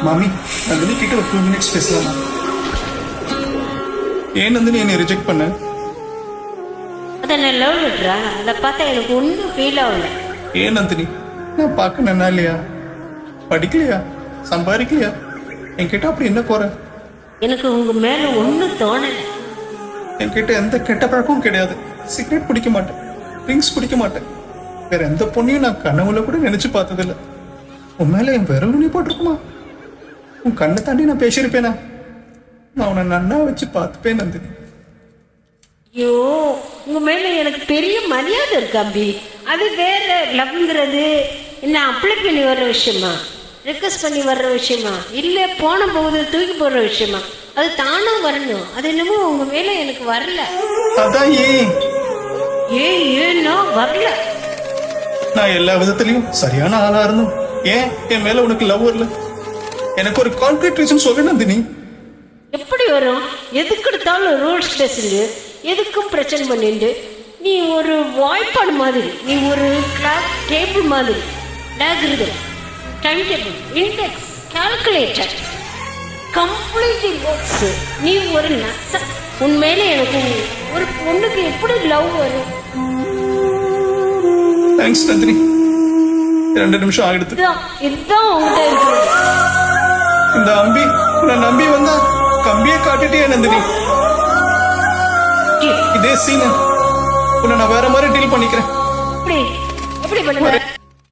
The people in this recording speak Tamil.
மாமி நந்தினி கிட்ட ஒரு 2 minutes பேசலாமா? ஏன் நந்தினி என்னை ரிஜெக்ட் பண்ண? அதை நான் லவ் விட்றா, அதை பார்த்தா எனக்கு ஒன்றும் ஃபீல் ஆகல. ஏன் நந்தினி, நான் பார்க்க நல்லா இல்லையா, படிக்கலையா, சம்பாதிக்கலையா, என்கிட்ட அப்படி என்ன குறை? எனக்கு உங்க மேல ஒன்றும் தோணலை. என்கிட்ட எந்த கெட்ட பழக்கமும் கிடையாது. சிகரெட் பிடிக்க மாட்டேன், ட்ரிங்க்ஸ் குடிக்க மாட்டேன். வேற எந்த பொண்ணையும் நான் கனவுல கூட நினைச்சு பார்த்ததில்ல. உன் மேல என் விரல் நுனி போட்டிருக்குமா? உன் கண்ணை தாண்டி நான் பேசியிருப்பேனா? நான் உன்னை நன்னா வச்சு பார்த்துப்பேன் நந்தினி. ஐயோ, உங்க மேல எனக்கு பெரிய மரியாதை இருக்கு அம்பி. அது வேற. லவ்ங்கிறது என்ன அப்ளை பண்ணி வர்ற விஷயமா, ரிக்வஸ்ட் பண்ணி வர்ற விஷயமா, இல்லை போன போகுது தூக்கி போடுற விஷயமா? அது தானா வரணும். அது என்னமோ உங்க மேல எனக்கு வரல. அதான் ஏன்னா வரல. நான் எல்லா விதத்திலையும் சரியான ஆளா இருந்தும் ஏன் என் மேல உனக்கு லவ் வரல? எனக்கு ஒரு கான்கிரீட் ரீசன் சொல்ல நந்தினி. எப்படி வரும்? எதுக்கு எடுத்தாலும் ரூல்ஸ் பேசுங்க, எதுக்கும் பிரச்சனை பண்ணிட்டு. நீ ஒரு வாய்ப்பாடு மாதிரி, நீ ஒரு கிளாக் டேபிள் மாதிரி, logarithm, time table, index, calculator, completely works. நீ ஒரு நச. உண்மையில எனக்கு ஒரு பொண்ணுக்கு எப்படி லவ் வரும்? தேங்க்ஸ் நந்தினி. 2 நிமிஷம் ஆகிடுது. இதுதான் உங்கள்கிட்ட இருக்கிறது. இந்த அம்பி நான் நம்பி வந்தா கம்பியை காட்டிட்டே நந்தினி. இதே சீன உன்னை நான் வேற மாதிரி டீல் பண்ணிக்கிறேன். எப்படி எப்படி பண்ணுவேன்?